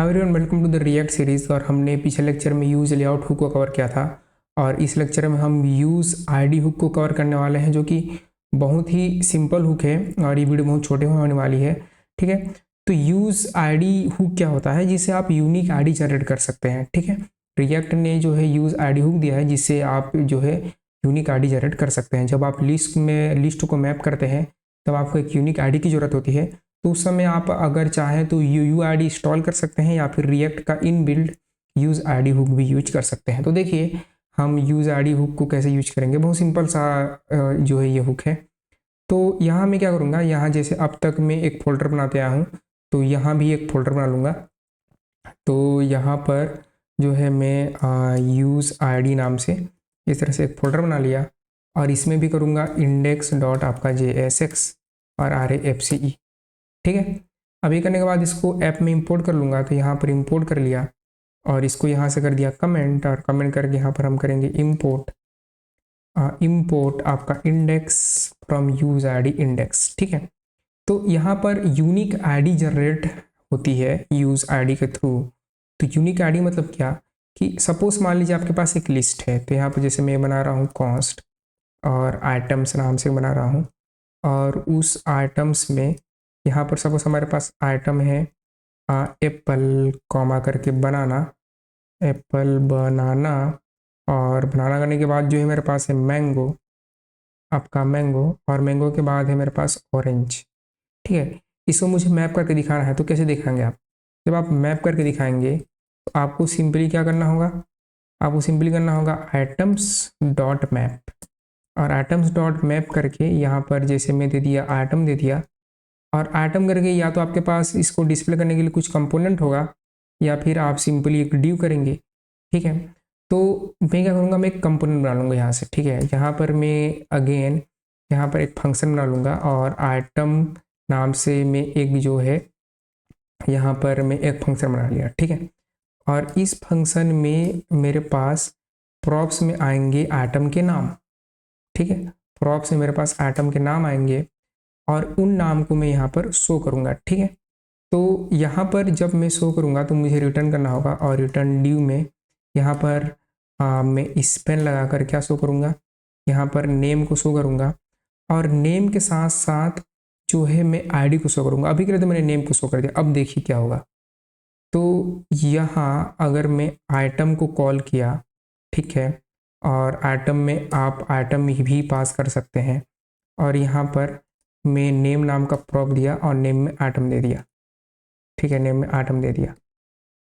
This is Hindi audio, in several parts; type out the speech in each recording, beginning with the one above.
Hi everyone, welcome to the React series. और हमने पिछले लेक्चर में यूज़ लेआउट हुक को कवर किया था और इस लेक्चर में हम यूज़ आईडी हुक को कवर करने वाले हैं, जो कि बहुत ही सिंपल हुक है और ये वीडियो बहुत छोटे होने वाली है। ठीक है, तो यूज़ आईडी हुक क्या होता है, जिससे आप यूनिक आईडी जनरेट कर सकते हैं। ठीक है, रिएक्ट ने जो है यूज़ आईडी हुक दिया है, जिससे आप जो है यूनिक आईडी जनरेट कर सकते हैं। जब आप लिस्ट को मैप करते हैं तब आपको एक यूनिक आईडी की ज़रूरत होती है। तो उस समय आप अगर चाहें तो यू आई डी इंस्टॉल कर सकते हैं या फिर रिएक्ट का inbuilt use I D hook भी यूज कर सकते हैं। तो देखिए हम यूज़ आई डी हुक को कैसे यूज करेंगे। बहुत सिंपल सा जो है ये हुक है। तो यहाँ मैं क्या करूँगा, यहाँ जैसे अब तक मैं एक फोल्डर बनाते आया हूँ, तो यहाँ भी एक फोल्डर बना लूँगा। तो यहाँ पर जो है मैं यूज़ आई डी नाम से इस तरह से एक फोल्डर बना लिया और इसमें भी करूँगा इंडेक्स डॉट आपका JSX और RAFCE। ठीक है, अब ये करने के बाद इसको ऐप में इंपोर्ट कर लूँगा। तो यहाँ पर इंपोर्ट कर लिया और इसको यहाँ से कर दिया कमेंट, और कमेंट करके यहाँ पर हम करेंगे इंपोर्ट आपका index from use ID index. ठीक है, तो यहाँ पर यूनिक आईडी जनरेट होती है यूज आईडी के थ्रू। तो यूनिक आईडी मतलब क्या कि सपोज मान लीजिए आपके पास एक लिस्ट है, तो यहाँ पर जैसे मैं बना रहा हूँ कॉस्ट और आइटम्स नाम से बना रहा हूँ, और उस आइटम्स में यहाँ पर सपोज हमारे पास आइटम है एप्पल कॉमा करके बनाना, एप्पल बनाना, और बनाना करने के बाद जो है मेरे पास है मैंगो, आपका मैंगो, और मैंगो के बाद है मेरे पास ऑरेंज। ठीक है, इसको मुझे मैप करके दिखाना है। तो कैसे दिखाएंगे आप, जब आप मैप करके दिखाएंगे तो आपको सिंपली क्या करना होगा, आपको सिंपली करना होगा आइटम्स डॉट मैप, और आइटम्स डॉट मैप करके यहाँ पर जैसे मैं दे दिया आइटम दे दिया, और आइटम करके या तो आपके पास इसको डिस्प्ले करने के लिए कुछ कंपोनेंट होगा या फिर आप सिंपली एक डिव करेंगे। ठीक है, तो मैं क्या करूँगा, मैं एक कंपोनेंट बना लूँगा यहाँ से। ठीक है, यहाँ पर मैं अगेन यहाँ पर एक फंक्शन बना लूँगा और आइटम नाम से मैं एक जो है यहाँ पर मैं एक फंक्शन बना लिया। ठीक है, और इस फंक्शन में मेरे पास प्रॉप्स में आएंगे आइटम के नाम। ठीक है, प्रॉप्स में मेरे पास आइटम के नाम आएंगे और उन नाम को मैं यहाँ पर शो करूँगा। ठीक है, तो यहाँ पर जब मैं शो करूँगा तो मुझे रिटर्न करना होगा, और रिटर्न ड्यू में यहाँ पर मैं स्पेन लगा कर क्या शो करूँगा, यहाँ पर नेम को शो करूँगा, और नेम के साथ साथ जो है मैं आईडी को शो करूँगा। अभी के लिए तो मैंने नेम को शो कर दिया। अब देखिए क्या होगा, तो यहाँ अगर मैं आइटम को कॉल किया, ठीक है, और आइटम में आप आइटम भी पास कर सकते हैं, और यहाँ पर मैं नेम नाम का प्रॉप दिया और नेम में आइटम दे दिया। ठीक है, नेम में आइटम दे दिया।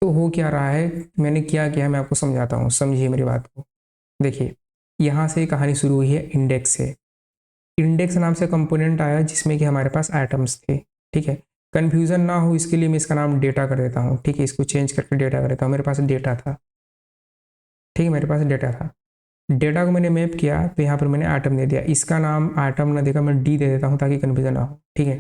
तो हो क्या रहा है, मैंने क्या किया है मैं आपको समझाता हूँ, समझिए मेरी बात को। देखिए यहाँ से कहानी शुरू हुई है इंडेक्स से। इंडेक्स नाम से कंपोनेंट आया जिसमें कि हमारे पास आइटम्स थे। ठीक है, कन्फ्यूज़न ना हो इसके लिए मैं इसका नाम डेटा कर देता हूँ। ठीक है, इसको चेंज करके डेटा कर देता हूँ। मेरे पास डेटा था। ठीक है, मेरे पास डेटा था, डेटा को मैंने मैप किया तो यहाँ पर मैंने आइटम दे दिया। इसका नाम आइटम ना देकर मैं डी दे देता हूँ ताकि कन्फ्यूजन ना हो। ठीक है,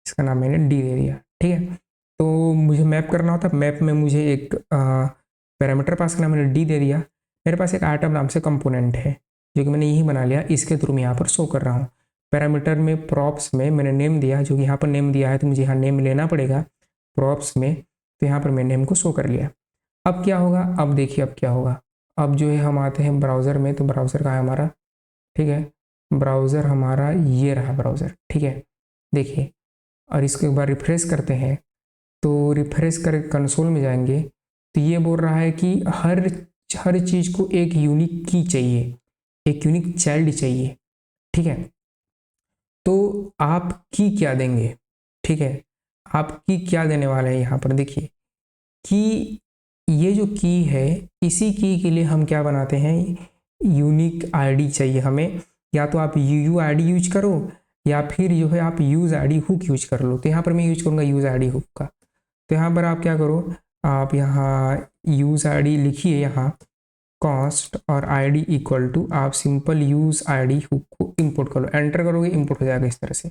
इसका नाम मैंने डी दे दिया। ठीक है, तो मुझे मैप करना होता, मैप में मुझे एक पैरामीटर पास करना, मैंने डी दे दिया। मेरे पास एक आइटम नाम से कंपोनेंट है जो कि मैंने यही बना लिया, इसके थ्रू मैं यहाँ पर शो कर रहा हूँ। पैरामीटर में प्रॉप्स में मैंने नेम दिया, जो कि यहाँ पर नेम दिया है तो मुझे यहाँ नेम लेना पड़ेगा प्रॉप्स में। तो यहाँ पर मैं नेम को शो कर लिया। अब क्या होगा, अब देखिए अब क्या होगा। अब जो है हम आते हैं ब्राउज़र में, तो ब्राउज़र कहाँ है हमारा। ठीक है, ब्राउज़र हमारा ये रहा ब्राउज़र। ठीक है, देखिए, और इसको एक बार रिफ्रेश करते हैं, तो रिफ्रेश कर कंसोल में जाएंगे तो ये बोल रहा है कि हर चीज़ को एक यूनिक की चाहिए, एक यूनिक चाइल्ड चाहिए। ठीक है, तो आप की क्या देंगे। ठीक है, आप की क्या देने वाले हैं यहाँ पर देखिए की, ये जो की है इसी की के लिए हम क्या बनाते हैं, यूनिक आईडी चाहिए हमें। या तो आप यू आईडी यूज करो या फिर जो है आप यूज आईडी हुक यूज कर लो। तो यहाँ पर मैं यूज करूँगा यूज आईडी हुक का। तो यहाँ पर आप क्या करो, आप यहाँ यूज आईडी लिखिए, यहाँ कॉस्ट और आईडी इक्वल टू, आप सिंपल यूज आईडी हुक को इंपोर्ट करो, एंटर करोगे इंपोर्ट हो जाएगा इस तरह से।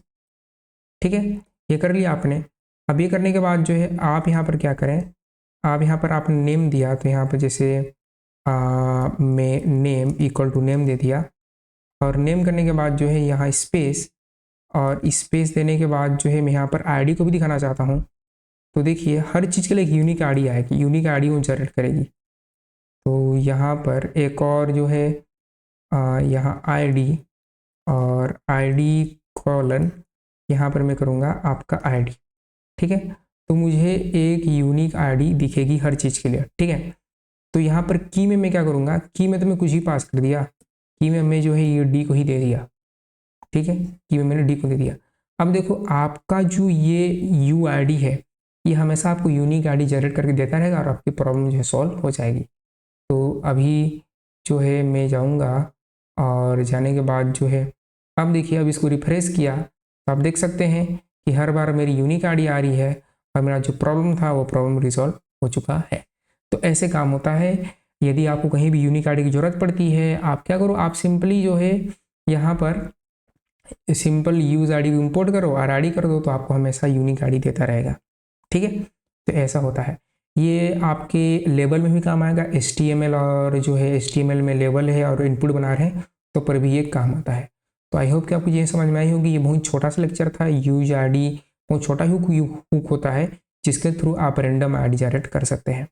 ठीक है, ये कर लिया आपने। अब ये करने के बाद जो है आप यहाँ पर क्या करें, आप यहाँ पर आपने नेम दिया, तो यहाँ पर जैसे मैं नेम इक्वल टू नेम दे दिया, और नेम करने के बाद जो है यहाँ स्पेस, और स्पेस देने के बाद जो है मैं यहाँ पर आईडी को भी दिखाना चाहता हूँ। तो देखिए हर चीज़ के लिए एक यूनिक आईडी आएगी, यूनिक आईडी वो जनरेट करेगी। तो यहाँ पर एक और जो है यहाँ आईडी और आईडी कॉलन, यहाँ पर मैं करूँगा आपका आईडी, ठीक है। तो मुझे एक यूनिक आईडी दिखेगी हर चीज़ के लिए, ठीक है। तो यहाँ पर की में मैं क्या करूँगा, की में तो मैं कुछ ही पास कर दिया, की में मैं जो है ये डी को ही दे दिया, ठीक है, की में मैंने डी को दे दिया। अब देखो आपका जो ये यू आई डी है ये हमेशा आपको यूनिक आईडी जनरेट करके देता रहेगा और आपकी प्रॉब्लम जो है सॉल्व हो जाएगी। तो अभी जो है मैं जाऊँगा और जाने के बाद जो है अब देखिए अब इसको रिफ्रेश किया तो आप देख सकते हैं कि हर बार मेरी यूनिक आईडी आ रही है और मेरा जो प्रॉब्लम था वो प्रॉब्लम रिजॉल्व हो चुका है। तो ऐसे काम होता है। यदि आपको कहीं भी यूनिक आईडी की ज़रूरत पड़ती है आप क्या करो, आप सिंपली जो है यहाँ पर सिंपल यूज़ आईडी इंपोर्ट करो और आईडी कर दो तो आपको हमेशा यूनिक आईडी देता रहेगा, ठीक है। तो ऐसा होता है। ये आपके लेवल में भी काम आएगा, HTML और जो है HTML में लेवल है और इनपुट बना रहे हैं तो पर भी ये काम आता है। तो आई होप कि आपको ये समझ में आई होगी। ये बहुत छोटा सा लेक्चर था। यूज आईडी बहुत छोटा हुक होता है जिसके थ्रू आप रैंडम आईडी जनरेट कर सकते हैं।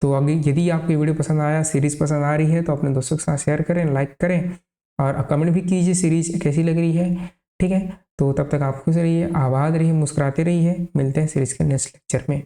तो अगर यदि आपको ये वीडियो पसंद आया, सीरीज़ पसंद आ रही है तो अपने दोस्तों के साथ शेयर करें, लाइक करें और कमेंट भी कीजिए सीरीज़ कैसी लग रही है, ठीक है। तो तब तक आप खुश रहिए, आबाद रहिए, मुस्कुराते रहिए। मिलते हैं सीरीज़ के नेक्स्ट लेक्चर में।